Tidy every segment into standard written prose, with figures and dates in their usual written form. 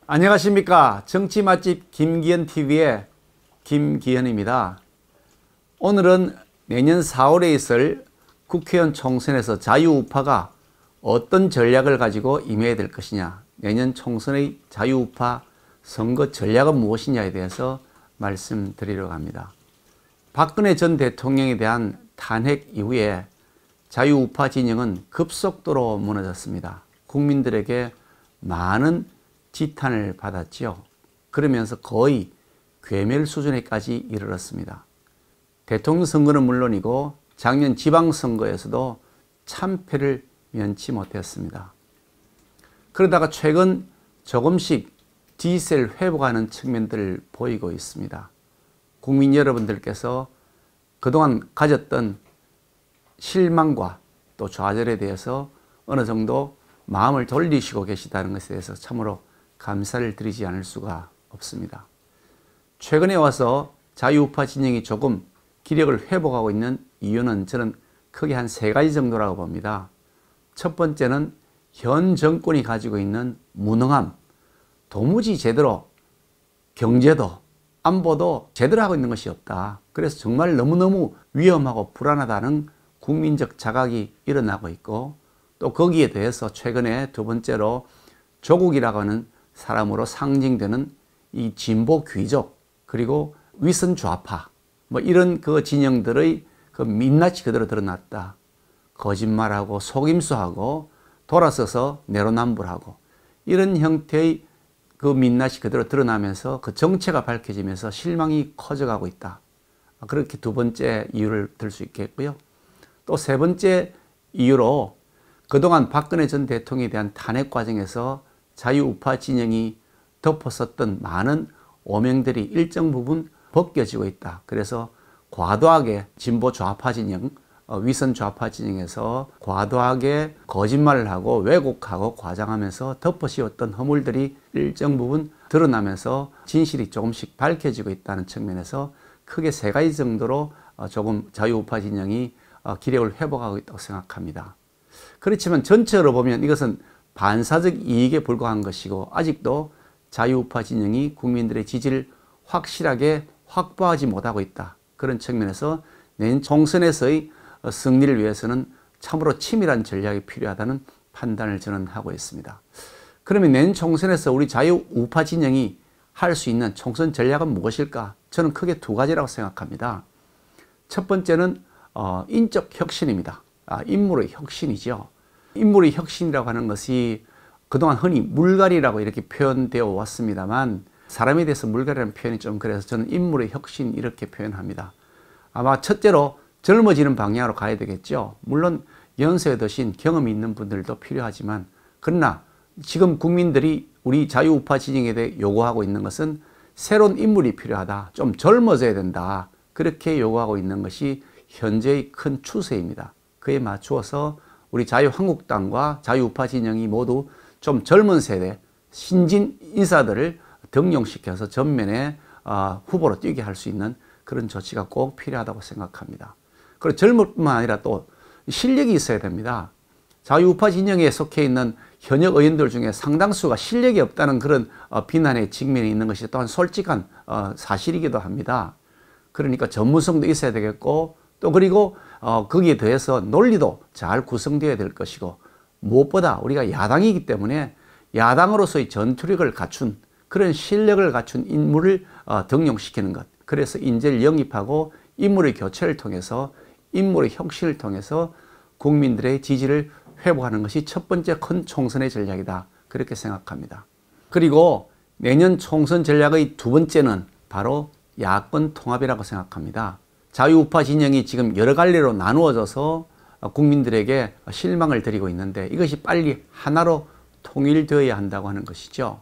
안녕하십니까. 정치 맛집 김기현TV의 김기현입니다. 오늘은 내년 4월에 있을 국회의원 총선에서 자유우파가 어떤 전략을 가지고 임해야 될 것이냐, 내년 총선의 자유우파 선거 전략은 무엇이냐에 대해서 말씀드리려고 합니다. 박근혜 전 대통령에 대한 탄핵 이후에 자유우파 진영은 급속도로 무너졌습니다. 국민들에게 많은 지탄을 받았지요. 그러면서 거의 괴멸 수준에까지 이르렀습니다. 대통령 선거는 물론이고 작년 지방선거에서도 참패를 면치 못했습니다. 그러다가 최근 조금씩 지지세를 회복하는 측면들을 보이고 있습니다. 국민 여러분들께서 그동안 가졌던 실망과 또 좌절에 대해서 어느 정도 마음을 돌리시고 계시다는 것에 대해서 참으로 감사를 드리지 않을 수가 없습니다. 최근에 와서 자유우파 진영이 조금 기력을 회복하고 있는 이유는 저는 크게 한 3가지 정도라고 봅니다. 첫 번째는 현 정권이 가지고 있는 무능함, 도무지 제대로 경제도 안보도 제대로 하고 있는 것이 없다. 그래서 정말 너무너무 위험하고 불안하다는 국민적 자각이 일어나고 있고, 또 거기에 대해서 최근에 두 번째로 조국이라고 하는 사람으로 상징되는 이 진보 귀족, 그리고 위선 좌파, 이런 그 진영들의 그 민낯이 그대로 드러났다. 거짓말하고 속임수하고 돌아서서 내로남불하고 이런 형태의 그 민낯이 그대로 드러나면서 그 정체가 밝혀지면서 실망이 커져가고 있다. 그렇게 두 번째 이유를 들 수 있겠고요. 또 세 번째 이유로 그동안 박근혜 전 대통령에 대한 탄핵 과정에서 자유우파 진영이 덮었었던 많은 오명들이 일정 부분 벗겨지고 있다. 그래서 과도하게 진보 좌파 진영, 위선 좌파 진영에서 과도하게 거짓말을 하고 왜곡하고 과장하면서 덮어씌웠던 허물들이 일정 부분 드러나면서 진실이 조금씩 밝혀지고 있다는 측면에서 크게 3가지 정도로 조금 자유우파 진영이 기력을 회복하고 있다고 생각합니다. 그렇지만 전체로 보면 이것은 반사적 이익에 불과한 것이고, 아직도 자유우파 진영이 국민들의 지지를 확실하게 확보하지 못하고 있다. 그런 측면에서 내년 총선에서의 승리를 위해서는 참으로 치밀한 전략이 필요하다는 판단을 저는 하고 있습니다. 그러면 내년 총선에서 우리 자유우파 진영이 할 수 있는 총선 전략은 무엇일까? 저는 크게 2가지라고 생각합니다. 첫 번째는 인적 혁신입니다. 인물의 혁신이죠. 인물의 혁신이라고 하는 것이 그동안 흔히 물갈이라고 이렇게 표현되어 왔습니다만, 사람에 대해서 물갈이라는 표현이 좀 그래서 저는 인물의 혁신 이렇게 표현합니다. 아마 첫째로 젊어지는 방향으로 가야 되겠죠. 물론 연세에 드신 경험이 있는 분들도 필요하지만, 그러나 지금 국민들이 우리 자유우파 진영에 대해 요구하고 있는 것은 새로운 인물이 필요하다. 좀 젊어져야 된다. 그렇게 요구하고 있는 것이 현재의 큰 추세입니다. 그에 맞추어서 우리 자유한국당과 자유우파 진영이 모두 좀 젊은 세대, 신진 인사들을 등용시켜서 전면에 후보로 뛰게 할 수 있는 그런 조치가 꼭 필요하다고 생각합니다. 그리고 젊을 뿐만 아니라 또 실력이 있어야 됩니다. 자유우파 진영에 속해 있는 현역 의원들 중에 상당수가 실력이 없다는 그런 비난의 측면이 있는 것이 또한 솔직한 사실이기도 합니다. 그러니까 전문성도 있어야 되겠고, 또 그리고 거기에 더해서 논리도 잘 구성되어야 될 것이고, 무엇보다 우리가 야당이기 때문에 야당으로서의 전투력을 갖춘 그런 실력을 갖춘 인물을 등용시키는 것, 그래서 인재를 영입하고 인물의 교체를 통해서 인물의 혁신을 통해서 국민들의 지지를 회복하는 것이 첫 번째 큰 총선의 전략이다. 그렇게 생각합니다. 그리고 내년 총선 전략의 2번째는 바로 야권 통합이라고 생각합니다. 자유우파 진영이 지금 여러 갈래로 나누어져서 국민들에게 실망을 드리고 있는데, 이것이 빨리 하나로 통일되어야 한다고 하는 것이죠.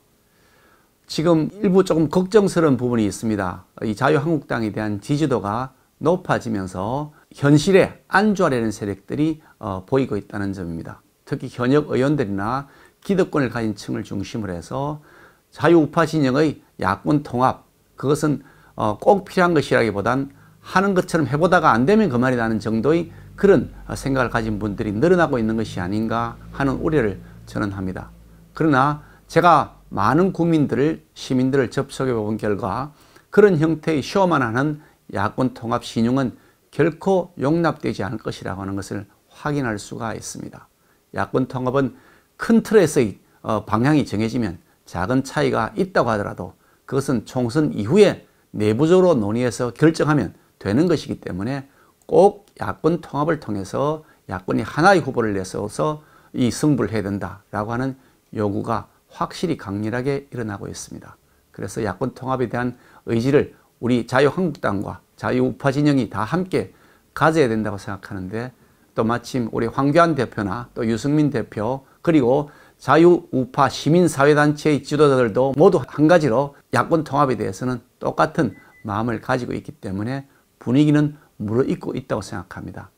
지금 일부 조금 걱정스러운 부분이 있습니다. 이 자유한국당에 대한 지지도가 높아지면서 현실에 안주하려는 세력들이 보이고 있다는 점입니다. 특히 현역 의원들이나 기득권을 가진 층을 중심으로 해서 자유우파 진영의 야권 통합, 그것은 꼭 필요한 것이라기보단 하는 것처럼 해보다가 안 되면 그만이라는 정도의 그런 생각을 가진 분들이 늘어나고 있는 것이 아닌가 하는 우려를 저는 합니다. 그러나 제가 많은 시민들을 접촉해 본 결과 그런 형태의 쇼만 하는 야권 통합 신용은 결코 용납되지 않을 것이라고 하는 것을 확인할 수가 있습니다. 야권 통합은 큰 틀에서의 방향이 정해지면 작은 차이가 있다고 하더라도 그것은 총선 이후에 내부적으로 논의해서 결정하면 되는 것이기 때문에 꼭 야권 통합을 통해서 야권이 하나의 후보를 내세워서 이 승부를 해야 된다라고 하는 요구가 확실히 강렬하게 일어나고 있습니다. 그래서 야권 통합에 대한 의지를 우리 자유한국당과 자유우파 진영이 다 함께 가져야 된다고 생각하는데, 또 마침 우리 황교안 대표나 또 유승민 대표 그리고 자유우파 시민사회단체의 지도자들도 모두 한 가지로 야권 통합에 대해서는 똑같은 마음을 가지고 있기 때문에 분위기는 무르익고 있다고 생각합니다.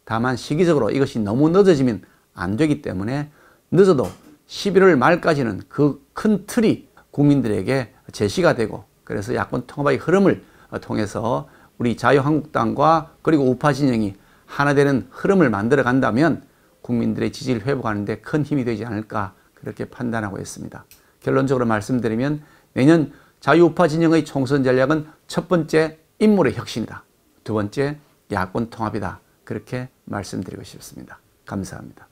다만 시기적으로 이것이 너무 늦어지면 안 되기 때문에 늦어도 11월 말까지는 그 큰 틀이 국민들에게 제시가 되고, 그래서 야권 통합의 흐름을 통해서 우리 자유한국당과 그리고 우파 진영이 하나 되는 흐름을 만들어 간다면 국민들의 지지를 회복하는 데 큰 힘이 되지 않을까, 그렇게 판단하고 있습니다. 결론적으로 말씀드리면 내년 자유우파 진영의 총선 전략은 첫 번째 인물의 혁신이다. 두 번째 야권 통합이다. 그렇게 말씀드리고 싶습니다. 감사합니다.